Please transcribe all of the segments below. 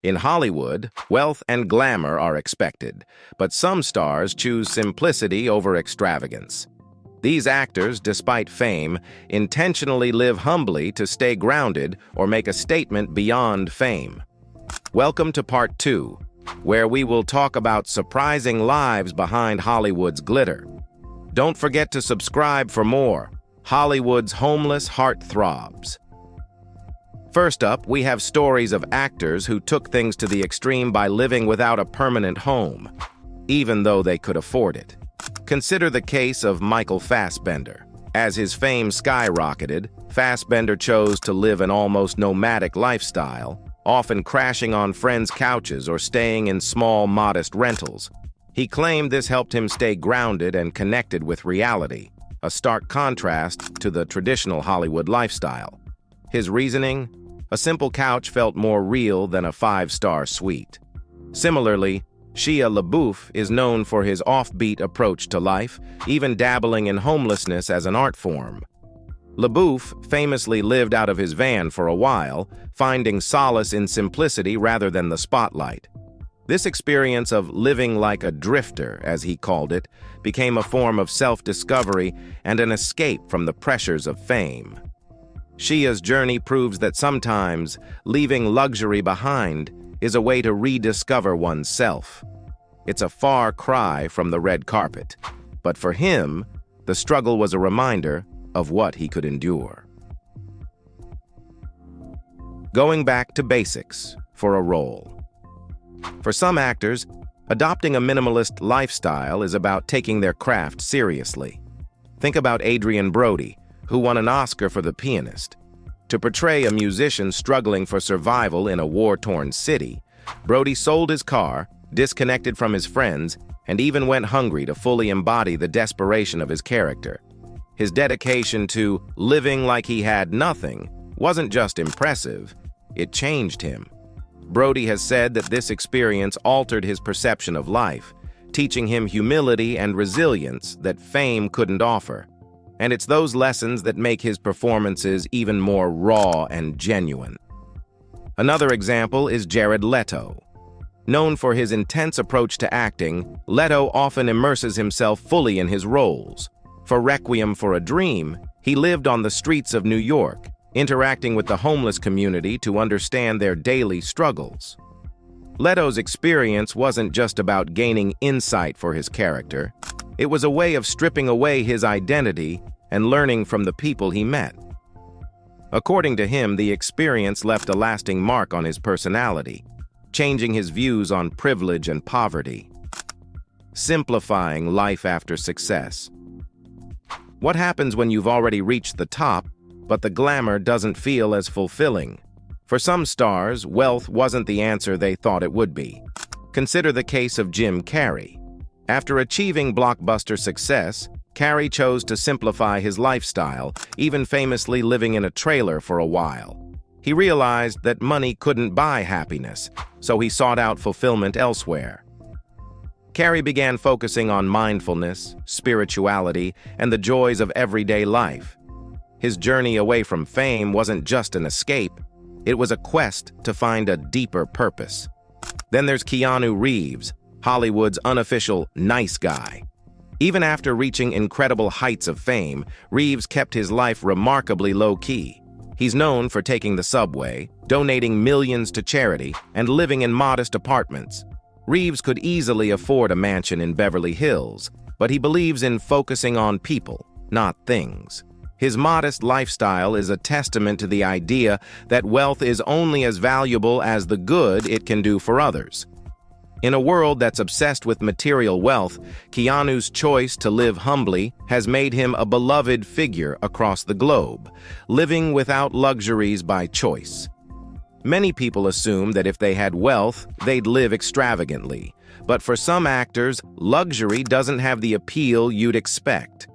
In Hollywood, wealth and glamour are expected, but some stars choose simplicity over extravagance. These actors, despite fame, intentionally live humbly to stay grounded or make a statement beyond fame. Welcome to Part 2, where we will talk about surprising lives behind Hollywood's glitter. Don't forget to subscribe for more Hollywood's homeless heartthrobs. First up, we have stories of actors who took things to the extreme by living without a permanent home, even though they could afford it. Consider the case of Michael Fassbender. As his fame skyrocketed, Fassbender chose to live an almost nomadic lifestyle, often crashing on friends' couches or staying in small, modest rentals. He claimed this helped him stay grounded and connected with reality, a stark contrast to the traditional Hollywood lifestyle. His reasoning? A simple couch felt more real than a five-star suite. Similarly, Shia LaBeouf is known for his offbeat approach to life, even dabbling in homelessness as an art form. LaBeouf famously lived out of his van for a while, finding solace in simplicity rather than the spotlight. This experience of living like a drifter, as he called it, became a form of self-discovery and an escape from the pressures of fame. Shia's journey proves that sometimes leaving luxury behind is a way to rediscover oneself. It's a far cry from the red carpet, but for him, the struggle was a reminder of what he could endure. Going back to basics for a role. For some actors, adopting a minimalist lifestyle is about taking their craft seriously. Think about Adrien Brody, who won an Oscar for The Pianist. To portray a musician struggling for survival in a war-torn city, Brody sold his car, disconnected from his friends, and even went hungry to fully embody the desperation of his character. His dedication to living like he had nothing wasn't just impressive, it changed him. Brody has said that this experience altered his perception of life, teaching him humility and resilience that fame couldn't offer. And it's those lessons that make his performances even more raw and genuine. Another example is Jared Leto. Known for his intense approach to acting, Leto often immerses himself fully in his roles. For Requiem for a Dream, he lived on the streets of New York, interacting with the homeless community to understand their daily struggles. Leto's experience wasn't just about gaining insight for his character. It was a way of stripping away his identity and learning from the people he met. According to him, the experience left a lasting mark on his personality, changing his views on privilege and poverty. Simplifying life after success. What happens when you've already reached the top, but the glamour doesn't feel as fulfilling? For some stars, wealth wasn't the answer they thought it would be. Consider the case of Jim Carrey. After achieving blockbuster success, Carrey chose to simplify his lifestyle, even famously living in a trailer for a while. He realized that money couldn't buy happiness, so he sought out fulfillment elsewhere. Carrey began focusing on mindfulness, spirituality, and the joys of everyday life. His journey away from fame wasn't just an escape, it was a quest to find a deeper purpose. Then there's Keanu Reeves, Hollywood's unofficial nice guy. Even after reaching incredible heights of fame, Reeves kept his life remarkably low-key. He's known for taking the subway, donating millions to charity, and living in modest apartments. Reeves could easily afford a mansion in Beverly Hills, but he believes in focusing on people, not things. His modest lifestyle is a testament to the idea that wealth is only as valuable as the good it can do for others. In a world that's obsessed with material wealth, Keanu's choice to live humbly has made him a beloved figure across the globe, living without luxuries by choice. Many people assume that if they had wealth, they'd live extravagantly. But for some actors, luxury doesn't have the appeal you'd expect.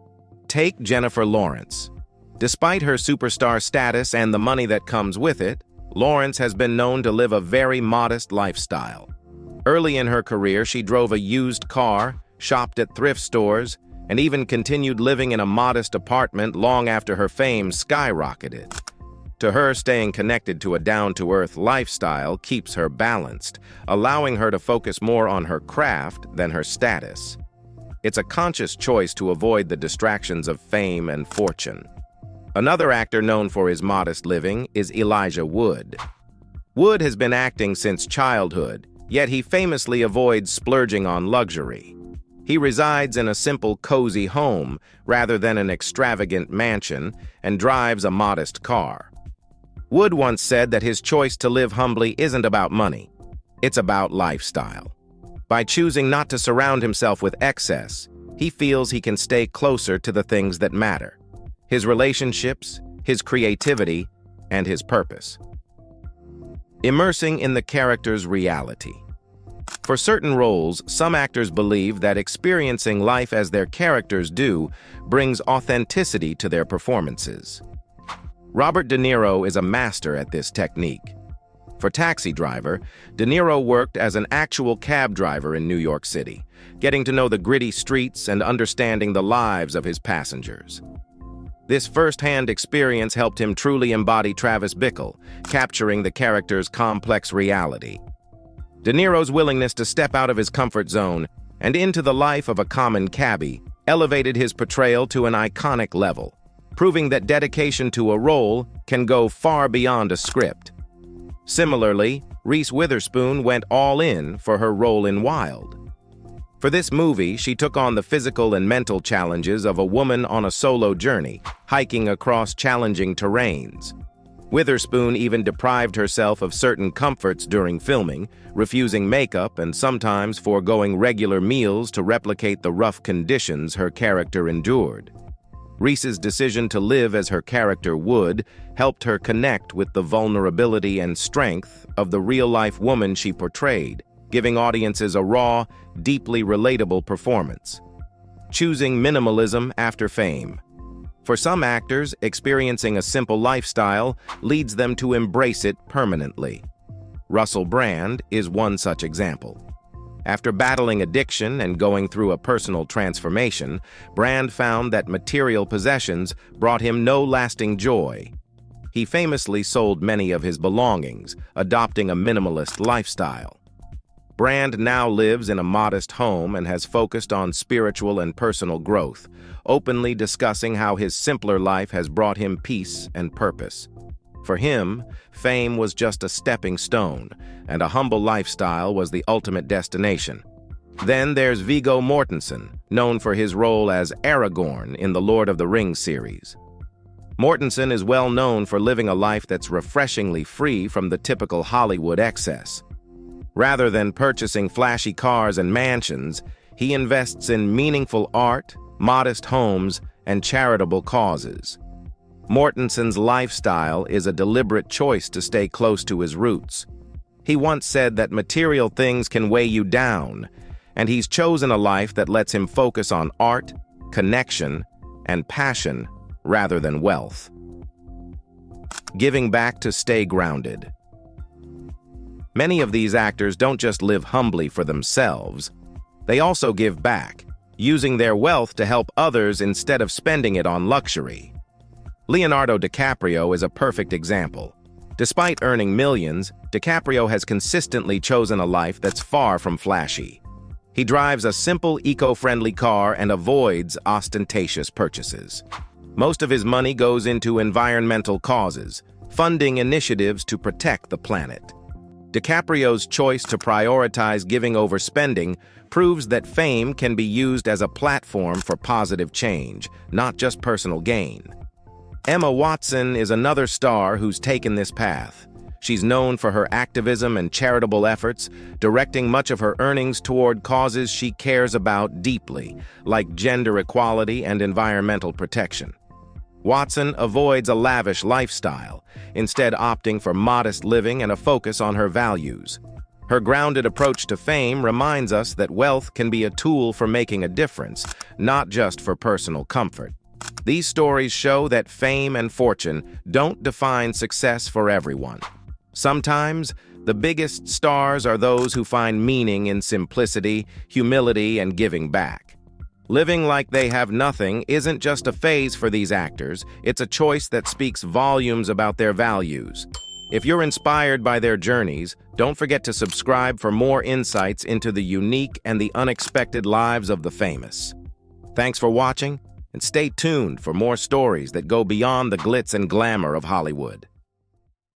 Take Jennifer Lawrence. Despite her superstar status and the money that comes with it, Lawrence has been known to live a very modest lifestyle. Early in her career, she drove a used car, shopped at thrift stores, and even continued living in a modest apartment long after her fame skyrocketed. To her, staying connected to a down-to-earth lifestyle keeps her balanced, allowing her to focus more on her craft than her status. It's a conscious choice to avoid the distractions of fame and fortune. Another actor known for his modest living is Elijah Wood. Wood has been acting since childhood, yet he famously avoids splurging on luxury. He resides in a simple, cozy home rather than an extravagant mansion and drives a modest car. Wood once said that his choice to live humbly isn't about money. It's about lifestyle. By choosing not to surround himself with excess, he feels he can stay closer to the things that matter: his relationships, his creativity, and his purpose. Immersing in the character's reality. For certain roles, some actors believe that experiencing life as their characters do brings authenticity to their performances. Robert De Niro is a master at this technique. For Taxi Driver, De Niro worked as an actual cab driver in New York City, getting to know the gritty streets and understanding the lives of his passengers. This first-hand experience helped him truly embody Travis Bickle, capturing the character's complex reality. De Niro's willingness to step out of his comfort zone and into the life of a common cabbie elevated his portrayal to an iconic level, proving that dedication to a role can go far beyond a script. Similarly, Reese Witherspoon went all in for her role in Wild. For this movie, she took on the physical and mental challenges of a woman on a solo journey, hiking across challenging terrains. Witherspoon even deprived herself of certain comforts during filming, refusing makeup and sometimes foregoing regular meals to replicate the rough conditions her character endured. Reese's decision to live as her character would helped her connect with the vulnerability and strength of the real-life woman she portrayed, giving audiences a raw, deeply relatable performance. Choosing minimalism after fame. For some actors, experiencing a simple lifestyle leads them to embrace it permanently. Russell Brand is one such example. After battling addiction and going through a personal transformation, Brand found that material possessions brought him no lasting joy. He famously sold many of his belongings, adopting a minimalist lifestyle. Brand now lives in a modest home and has focused on spiritual and personal growth, openly discussing how his simpler life has brought him peace and purpose. For him, fame was just a stepping stone, and a humble lifestyle was the ultimate destination. Then there's Viggo Mortensen, known for his role as Aragorn in the Lord of the Rings series. Mortensen is well known for living a life that's refreshingly free from the typical Hollywood excess. Rather than purchasing flashy cars and mansions, he invests in meaningful art, modest homes, and charitable causes. Mortensen's lifestyle is a deliberate choice to stay close to his roots. He once said that material things can weigh you down, and he's chosen a life that lets him focus on art, connection, and passion rather than wealth. Giving back to stay grounded. Many of these actors don't just live humbly for themselves. They also give back, using their wealth to help others instead of spending it on luxury. Leonardo DiCaprio is a perfect example. Despite earning millions, DiCaprio has consistently chosen a life that's far from flashy. He drives a simple, eco-friendly car and avoids ostentatious purchases. Most of his money goes into environmental causes, funding initiatives to protect the planet. DiCaprio's choice to prioritize giving over spending proves that fame can be used as a platform for positive change, not just personal gain. Emma Watson is another star who's taken this path. She's known for her activism and charitable efforts, directing much of her earnings toward causes she cares about deeply, like gender equality and environmental protection. Watson avoids a lavish lifestyle, instead opting for modest living and a focus on her values. Her grounded approach to fame reminds us that wealth can be a tool for making a difference, not just for personal comfort. These stories show that fame and fortune don't define success for everyone. Sometimes, the biggest stars are those who find meaning in simplicity, humility, and giving back. Living like they have nothing isn't just a phase for these actors, it's a choice that speaks volumes about their values. If you're inspired by their journeys, don't forget to subscribe for more insights into the unique and the unexpected lives of the famous. Thanks for watching, and stay tuned for more stories that go beyond the glitz and glamour of Hollywood.